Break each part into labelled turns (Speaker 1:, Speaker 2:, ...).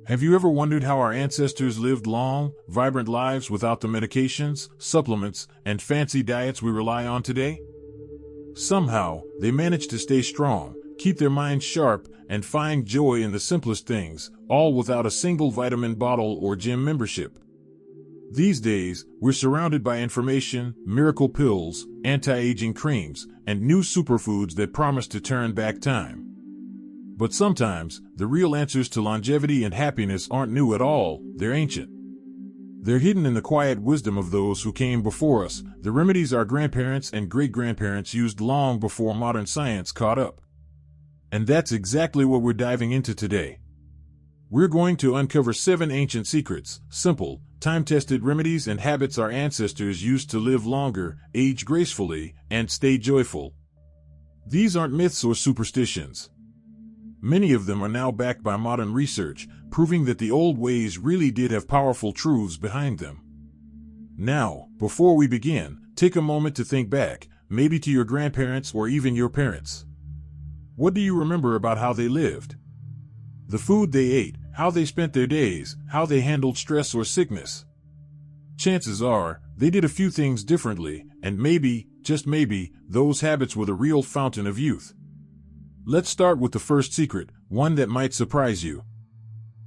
Speaker 1: Have you ever wondered how our ancestors lived long, vibrant lives without the medications, supplements, and fancy diets we rely on today? Somehow, they managed to stay strong, keep their minds sharp, and find joy in the simplest things, all without a single vitamin bottle or gym membership. These days, we're surrounded by information, miracle pills, anti-aging creams, and new superfoods that promise to turn back time. But sometimes, the real answers to longevity and happiness aren't new at all, they're ancient. They're hidden in the quiet wisdom of those who came before us, the remedies our grandparents and great-grandparents used long before modern science caught up. And that's exactly what we're diving into today. We're going to uncover 7 ancient secrets, simple, time-tested remedies and habits our ancestors used to live longer, age gracefully, and stay joyful. These aren't myths or superstitions. Many of them are now backed by modern research, proving that the old ways really did have powerful truths behind them. Now, before we begin, take a moment to think back, maybe to your grandparents or even your parents. What do you remember about how they lived? The food they ate, how they spent their days, how they handled stress or sickness. Chances are, they did a few things differently, and maybe, just maybe, those habits were the real fountain of youth. Let's start with the first secret, one that might surprise you.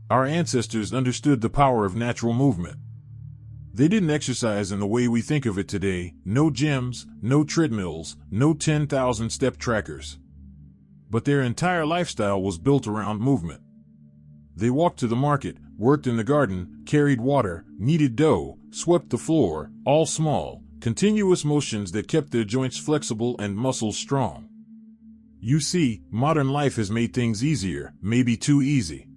Speaker 1: Our ancestors understood the power of natural movement. They didn't exercise in the way we think of it today, no gyms, no treadmills, no 10,000-step trackers. But their entire lifestyle was built around movement. They walked to the market, worked in the garden, carried water, kneaded dough, swept the floor, all small, continuous motions that kept their joints flexible and muscles strong. You see, modern life has made things easier, maybe too easy.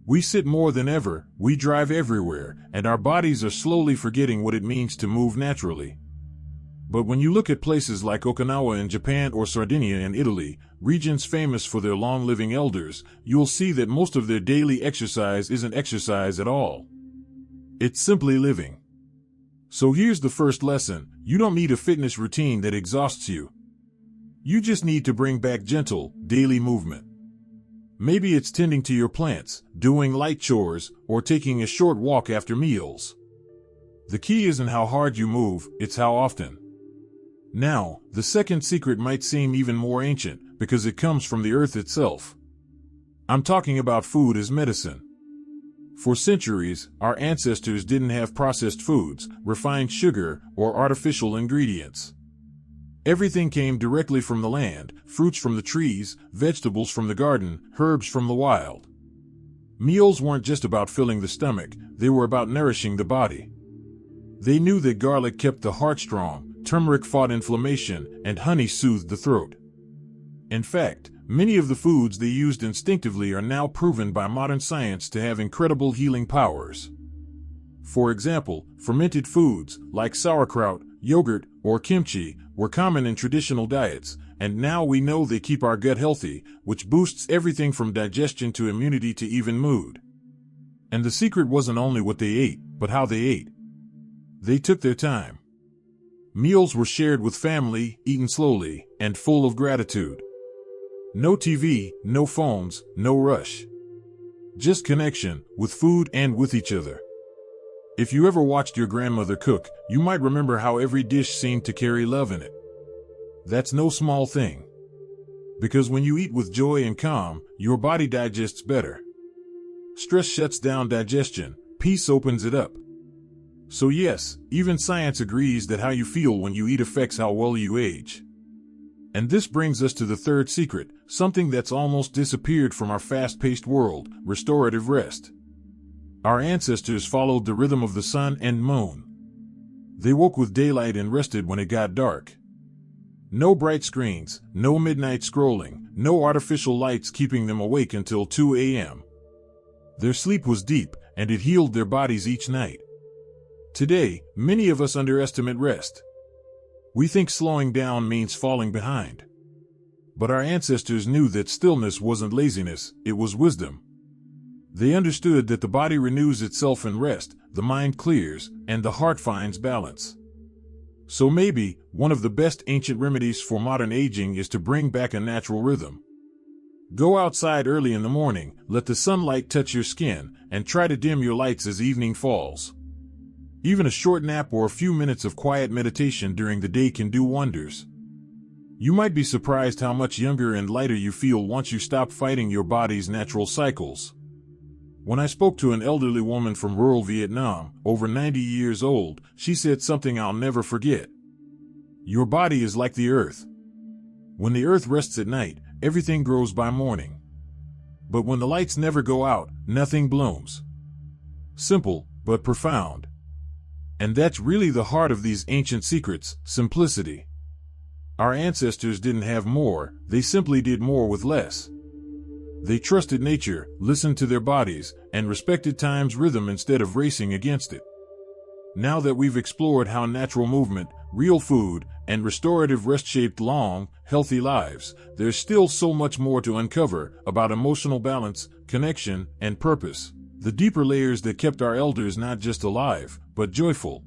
Speaker 1: We sit more than ever, we drive everywhere, and our bodies are slowly forgetting what it means to move naturally. But when you look at places like Okinawa in Japan or Sardinia in Italy, regions famous for their long-living elders, you'll see that most of their daily exercise isn't exercise at all. It's simply living. So here's the first lesson: you don't need a fitness routine that exhausts you. You just need to bring back gentle, daily movement. Maybe it's tending to your plants, doing light chores, or taking a short walk after meals. The key isn't how hard you move, it's how often. Now, the second secret might seem even more ancient, because it comes from the earth itself. I'm talking about food as medicine. For centuries, our ancestors didn't have processed foods, refined sugar, or artificial ingredients. Everything came directly from the land, fruits from the trees, vegetables from the garden, herbs from the wild. Meals weren't just about filling the stomach, they were about nourishing the body. They knew that garlic kept the heart strong, turmeric fought inflammation, and honey soothed the throat. In fact, many of the foods they used instinctively are now proven by modern science to have incredible healing powers. For example, fermented foods, like sauerkraut, yogurt, or kimchi, were common in traditional diets, and now we know they keep our gut healthy, which boosts everything from digestion to immunity to even mood. And the secret wasn't only what they ate, but how they ate. They took their time. Meals were shared with family, eaten slowly, and full of gratitude. No TV, no phones, no rush. Just connection, with food and with each other. If you ever watched your grandmother cook, you might remember how every dish seemed to carry love in it. That's no small thing. Because when you eat with joy and calm, your body digests better. Stress shuts down digestion, peace opens it up. So yes, even science agrees that how you feel when you eat affects how well you age. And this brings us to the third secret, something that's almost disappeared from our fast-paced world: restorative rest. Our ancestors followed the rhythm of the sun and moon. They woke with daylight and rested when it got dark. No bright screens, no midnight scrolling, no artificial lights keeping them awake until 2 a.m. Their sleep was deep, and it healed their bodies each night. Today, many of us underestimate rest. We think slowing down means falling behind. But our ancestors knew that stillness wasn't laziness, it was wisdom. They understood that the body renews itself in rest, the mind clears, and the heart finds balance. So maybe, one of the best ancient remedies for modern aging is to bring back a natural rhythm. Go outside early in the morning, let the sunlight touch your skin, and try to dim your lights as evening falls. Even a short nap or a few minutes of quiet meditation during the day can do wonders. You might be surprised how much younger and lighter you feel once you stop fighting your body's natural cycles. When I spoke to an elderly woman from rural Vietnam, over 90 years old, she said something I'll never forget. Your body is like the earth. When the earth rests at night, everything grows by morning. But when the lights never go out, nothing blooms. Simple, but profound. And that's really the heart of these ancient secrets, simplicity. Our ancestors didn't have more, they simply did more with less. They trusted nature, listened to their bodies, and respected time's rhythm instead of racing against it. Now that we've explored how natural movement, real food, and restorative rest shaped long, healthy lives, there's still so much more to uncover about emotional balance, connection, and purpose. The deeper layers that kept our elders not just alive, but joyful.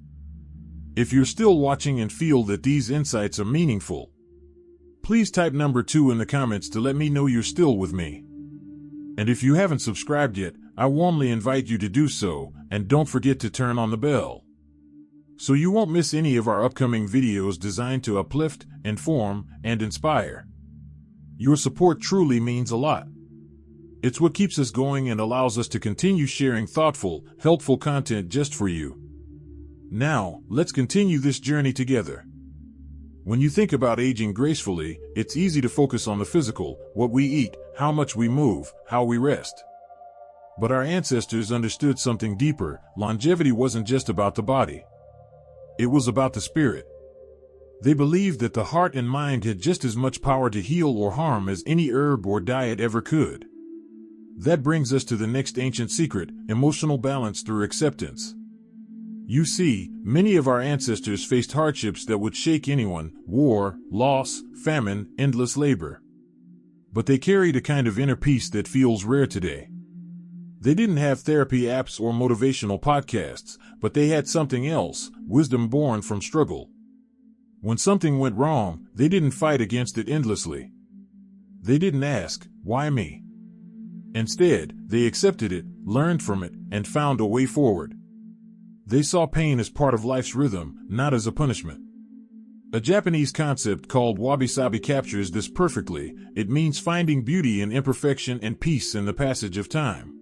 Speaker 1: If you're still watching and feel that these insights are meaningful, please type number 2 in the comments to let me know you're still with me. And if you haven't subscribed yet, I warmly invite you to do so, and don't forget to turn on the bell, so you won't miss any of our upcoming videos designed to uplift, inform, and inspire. Your support truly means a lot. It's what keeps us going and allows us to continue sharing thoughtful, helpful content just for you. Now, let's continue this journey together. When you think about aging gracefully, it's easy to focus on the physical, what we eat, how much we move, how we rest. But our ancestors understood something deeper. Longevity wasn't just about the body. It was about the spirit. They believed that the heart and mind had just as much power to heal or harm as any herb or diet ever could. That brings us to the next ancient secret, emotional balance through acceptance. You see, many of our ancestors faced hardships that would shake anyone: war, loss, famine, endless labor. But they carried a kind of inner peace that feels rare today. They didn't have therapy apps or motivational podcasts, but they had something else: wisdom born from struggle. When something went wrong, they didn't fight against it endlessly. They didn't ask, "Why me?" Instead, they accepted it, learned from it, and found a way forward. They saw pain as part of life's rhythm, not as a punishment. A Japanese concept called wabi-sabi captures this perfectly. It means finding beauty in imperfection and peace in the passage of time.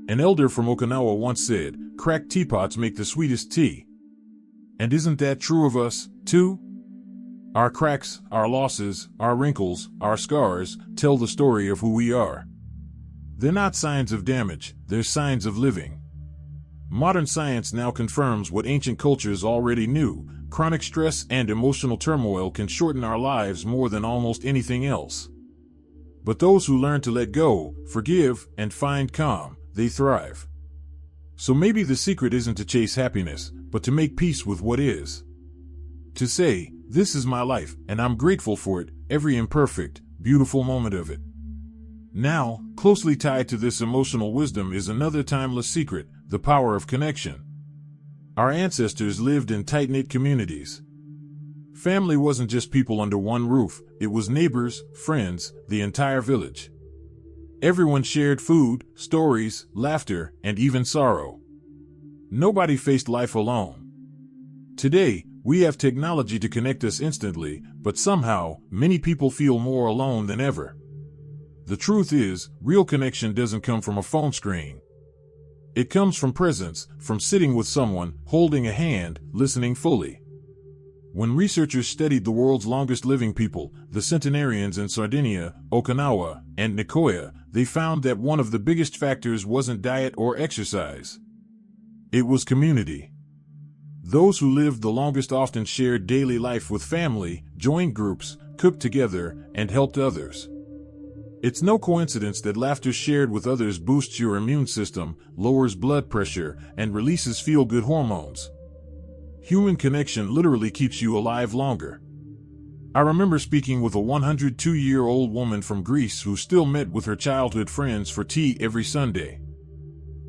Speaker 1: An elder from Okinawa once said, "Cracked teapots make the sweetest tea." And isn't that true of us, too? Our cracks, our losses, our wrinkles, our scars, tell the story of who we are. They're not signs of damage, they're signs of living. Modern science now confirms what ancient cultures already knew: chronic stress and emotional turmoil can shorten our lives more than almost anything else. But those who learn to let go, forgive, and find calm, they thrive. So maybe the secret isn't to chase happiness, but to make peace with what is. To say, "This is my life, and I'm grateful for it, every imperfect, beautiful moment of it." Now, closely tied to this emotional wisdom is another timeless secret: the power of connection. Our ancestors lived in tight-knit communities. Family wasn't just people under one roof, it was neighbors, friends, the entire village. Everyone shared food, stories, laughter, and even sorrow. Nobody faced life alone. Today, we have technology to connect us instantly, but somehow, many people feel more alone than ever. The truth is, real connection doesn't come from a phone screen. It comes from presence, from sitting with someone, holding a hand, listening fully. When researchers studied the world's longest living people, the centenarians in Sardinia, Okinawa, and Nicoya, they found that one of the biggest factors wasn't diet or exercise. It was community. Those who lived the longest often shared daily life with family, joined groups, cooked together, and helped others. It's no coincidence that laughter shared with others boosts your immune system, lowers blood pressure, and releases feel-good hormones. Human connection literally keeps you alive longer. I remember speaking with a 102-year-old woman from Greece who still met with her childhood friends for tea every Sunday.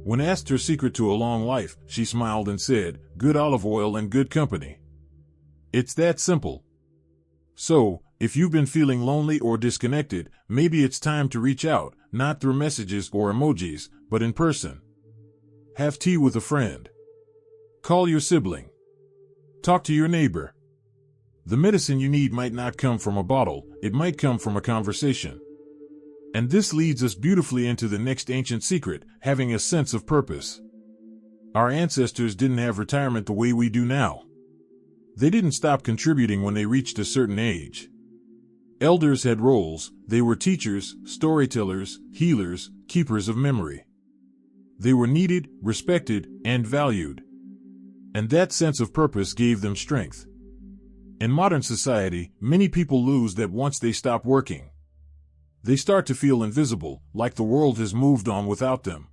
Speaker 1: When asked her secret to a long life, she smiled and said, "Good olive oil and good company." It's that simple. So, If you've been feeling lonely or disconnected, maybe it's time to reach out, not through messages or emojis, but in person. Have tea with a friend. Call your sibling. Talk to your neighbor. The medicine you need might not come from a bottle, it might come from a conversation. And this leads us beautifully into the next ancient secret, having a sense of purpose. Our ancestors didn't have retirement the way we do now. They didn't stop contributing when they reached a certain age. Elders had roles. They were teachers, storytellers, healers, keepers of memory. They were needed, respected, and valued. And that sense of purpose gave them strength. In modern society, many people lose that once they stop working. They start to feel invisible, like the world has moved on without them.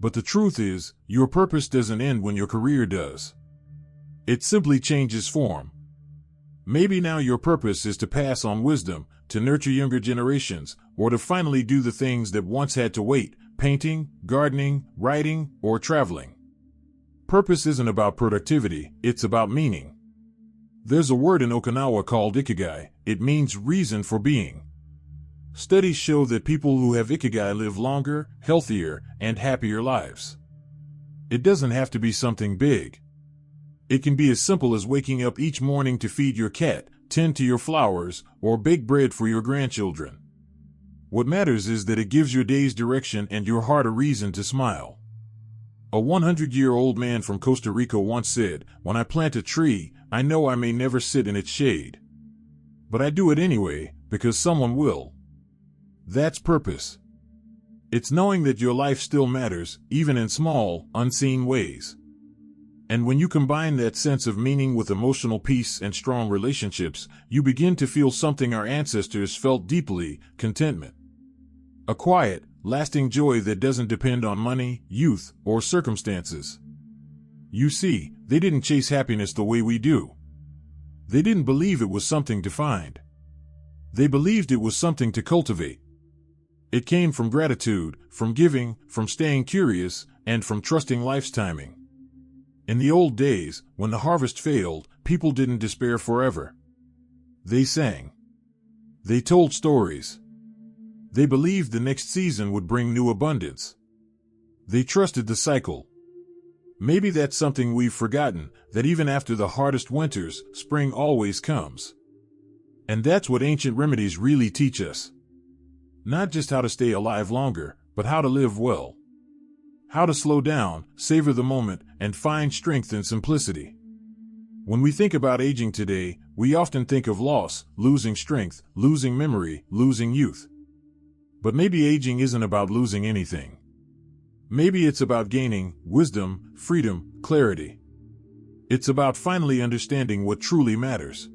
Speaker 1: But the truth is, your purpose doesn't end when your career does. It simply changes form. Maybe now your purpose is to pass on wisdom, to nurture younger generations, or to finally do the things that once had to wait, painting, gardening, writing, or traveling. Purpose isn't about productivity, it's about meaning. There's a word in Okinawa called ikigai. It means reason for being. Studies show that people who have ikigai live longer, healthier, and happier lives. It doesn't have to be something big. It can be as simple as waking up each morning to feed your cat, tend to your flowers, or bake bread for your grandchildren. What matters is that it gives your days direction and your heart a reason to smile. A 100-year-old man from Costa Rica once said, "When I plant a tree, I know I may never sit in its shade. But I do it anyway, because someone will." That's purpose. It's knowing that your life still matters, even in small, unseen ways. And when you combine that sense of meaning with emotional peace and strong relationships, you begin to feel something our ancestors felt deeply: contentment. A quiet, lasting joy that doesn't depend on money, youth, or circumstances. You see, they didn't chase happiness the way we do. They didn't believe it was something to find. They believed it was something to cultivate. It came from gratitude, from giving, from staying curious, and from trusting life's timing. In the old days, when the harvest failed, people didn't despair forever. They sang. They told stories. They believed the next season would bring new abundance. They trusted the cycle. Maybe that's something we've forgotten, that even after the hardest winters, spring always comes. And that's what ancient remedies really teach us. Not just how to stay alive longer, but how to live well. How to slow down, savor the moment, and find strength in simplicity. When we think about aging today, we often think of loss, losing strength, losing memory, losing youth. But maybe aging isn't about losing anything. Maybe it's about gaining wisdom, freedom, clarity. It's about finally understanding what truly matters.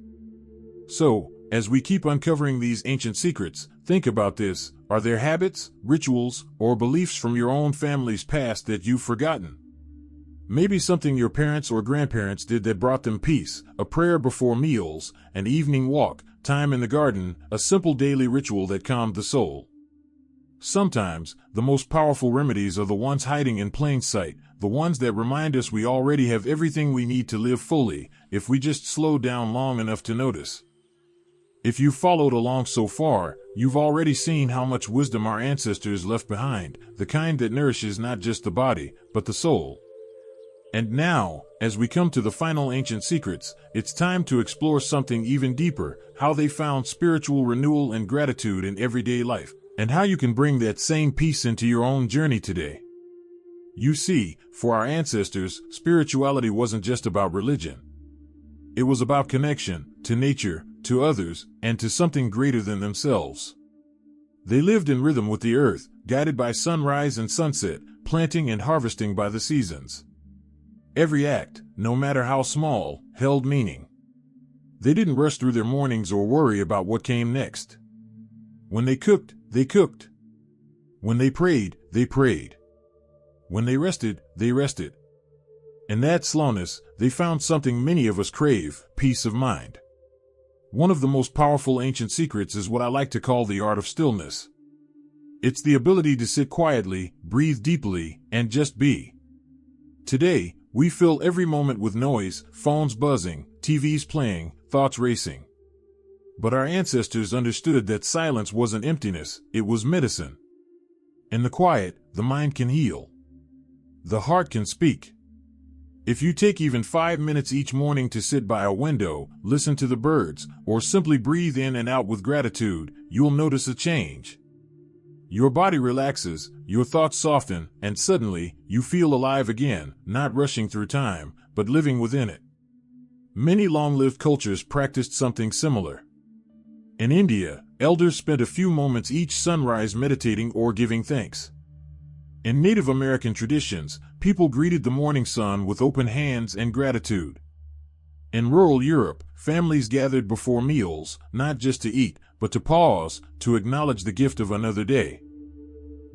Speaker 1: So, as we keep uncovering these ancient secrets, think about this: are there habits, rituals, or beliefs from your own family's past that you've forgotten? Maybe something your parents or grandparents did that brought them peace: a prayer before meals, an evening walk, time in the garden, a simple daily ritual that calmed the soul. Sometimes, the most powerful remedies are the ones hiding in plain sight, the ones that remind us we already have everything we need to live fully, if we just slow down long enough to notice. If you've followed along so far, you've already seen how much wisdom our ancestors left behind, the kind that nourishes not just the body, but the soul. And now, as we come to the final ancient secrets, it's time to explore something even deeper: how they found spiritual renewal and gratitude in everyday life, and how you can bring that same peace into your own journey today. You see, for our ancestors, spirituality wasn't just about religion. It was about connection, to nature, to others, and to something greater than themselves. They lived in rhythm with the earth, guided by sunrise and sunset, planting and harvesting by the seasons. Every act, no matter how small, held meaning. They didn't rush through their mornings or worry about what came next. When they cooked, they cooked. When they prayed, they prayed. When they rested, they rested. In that slowness, they found something many of us crave: peace of mind. One of the most powerful ancient secrets is what I like to call the art of stillness. It's the ability to sit quietly, breathe deeply, and just be. Today, we fill every moment with noise: phones buzzing, TVs playing, thoughts racing. But our ancestors understood that silence wasn't emptiness, it was medicine. In the quiet, the mind can heal. The heart can speak. If you take even 5 minutes each morning to sit by a window, listen to the birds, or simply breathe in and out with gratitude, you'll notice a change. Your body relaxes, your thoughts soften, and suddenly, you feel alive again, not rushing through time, but living within it. Many long-lived cultures practiced something similar. In India, elders spent a few moments each sunrise meditating or giving thanks. In Native American traditions, people greeted the morning sun with open hands and gratitude. In rural Europe, families gathered before meals, not just to eat, but to pause, to acknowledge the gift of another day.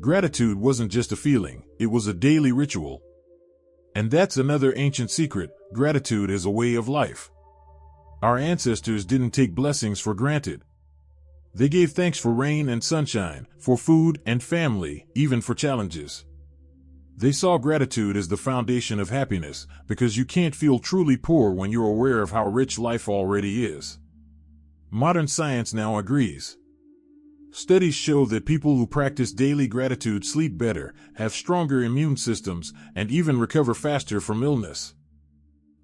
Speaker 1: Gratitude wasn't just a feeling, it was a daily ritual. And that's another ancient secret: gratitude is a way of life. Our ancestors didn't take blessings for granted. They gave thanks for rain and sunshine, for food and family, even for challenges. They saw gratitude as the foundation of happiness, because you can't feel truly poor when you're aware of how rich life already is. Modern science now agrees. Studies show that people who practice daily gratitude sleep better, have stronger immune systems, and even recover faster from illness.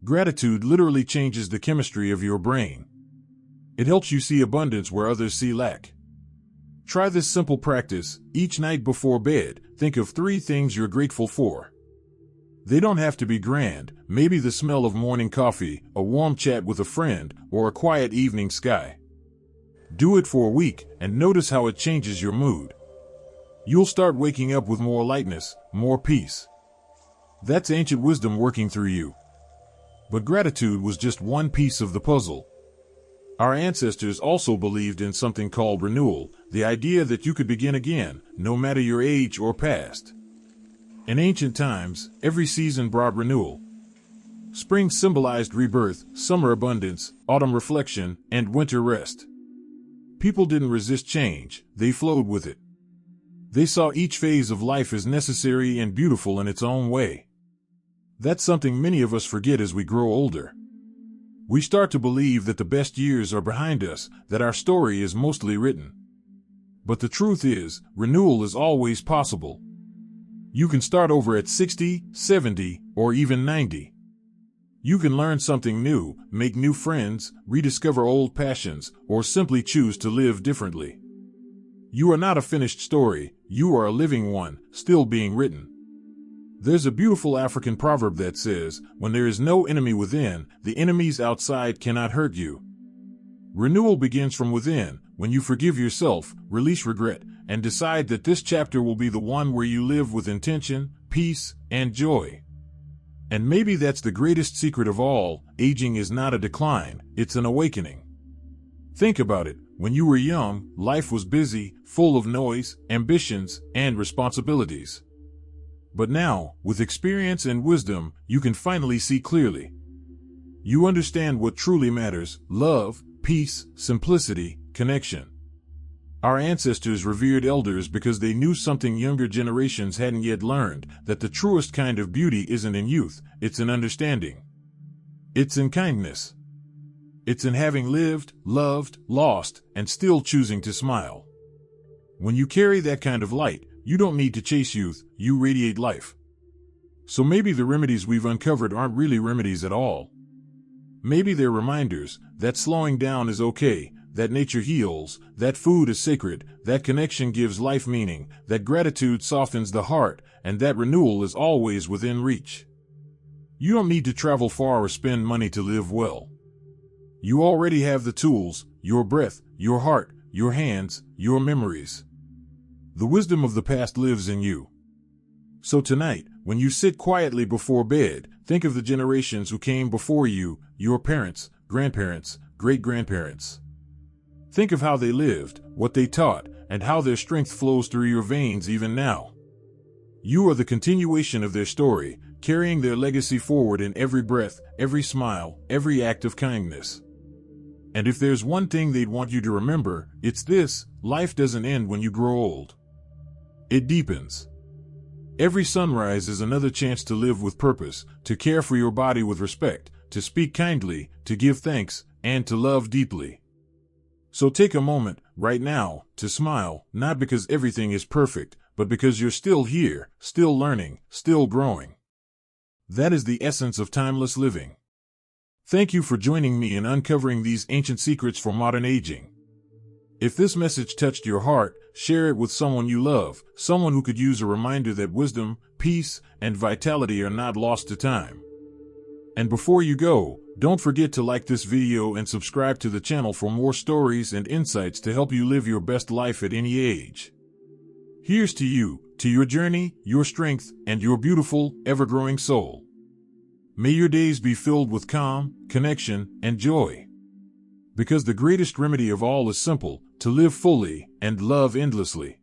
Speaker 1: Gratitude literally changes the chemistry of your brain. It helps you see abundance where others see lack. Try this simple practice. Each night before bed, think of 3 things you're grateful for. They don't have to be grand, maybe the smell of morning coffee, a warm chat with a friend, or a quiet evening sky. Do it for a week, and notice how it changes your mood. You'll start waking up with more lightness, more peace. That's ancient wisdom working through you. But gratitude was just one piece of the puzzle. Our ancestors also believed in something called renewal, the idea that you could begin again, no matter your age or past. In ancient times, every season brought renewal. Spring symbolized rebirth, summer abundance, autumn reflection, and winter rest. People didn't resist change, they flowed with it. They saw each phase of life as necessary and beautiful in its own way. That's something many of us forget as we grow older. We start to believe that the best years are behind us, that our story is mostly written. But the truth is, renewal is always possible. You can start over at 60, 70, or even 90. You can learn something new, make new friends, rediscover old passions, or simply choose to live differently. You are not a finished story, you are a living one, still being written. There's a beautiful African proverb that says, when there is no enemy within, the enemies outside cannot hurt you. Renewal begins from within, when you forgive yourself, release regret, and decide that this chapter will be the one where you live with intention, peace, and joy. And maybe that's the greatest secret of all: aging is not a decline, it's an awakening. Think about it. When you were young, life was busy, full of noise, ambitions, and responsibilities. But now, with experience and wisdom, you can finally see clearly. You understand what truly matters: love, peace, simplicity, connection. Our ancestors revered elders because they knew something younger generations hadn't yet learned, that the truest kind of beauty isn't in youth, it's in understanding. It's in kindness. It's in having lived, loved, lost, and still choosing to smile. When you carry that kind of light, you don't need to chase youth, you radiate life. So maybe the remedies we've uncovered aren't really remedies at all. Maybe they're reminders that slowing down is okay, that nature heals, that food is sacred, that connection gives life meaning, that gratitude softens the heart, and that renewal is always within reach. You don't need to travel far or spend money to live well. You already have the tools: your breath, your heart, your hands, your memories. The wisdom of the past lives in you. So tonight, when you sit quietly before bed, think of the generations who came before you, your parents, grandparents, great-grandparents. Think of how they lived, what they taught, and how their strength flows through your veins even now. You are the continuation of their story, carrying their legacy forward in every breath, every smile, every act of kindness. And if there's one thing they'd want you to remember, it's this: life doesn't end when you grow old. It deepens. Every sunrise is another chance to live with purpose, to care for your body with respect, to speak kindly, to give thanks, and to love deeply. So take a moment, right now, to smile, not because everything is perfect, but because you're still here, still learning, still growing. That is the essence of timeless living. Thank you for joining me in uncovering these ancient secrets for modern aging. If this message touched your heart, share it with someone you love, someone who could use a reminder that wisdom, peace, and vitality are not lost to time. And before you go, don't forget to like this video and subscribe to the channel for more stories and insights to help you live your best life at any age. Here's to you, to your journey, your strength, and your beautiful, ever-growing soul. May your days be filled with calm, connection, and joy. Because the greatest remedy of all is simple, to live fully and love endlessly.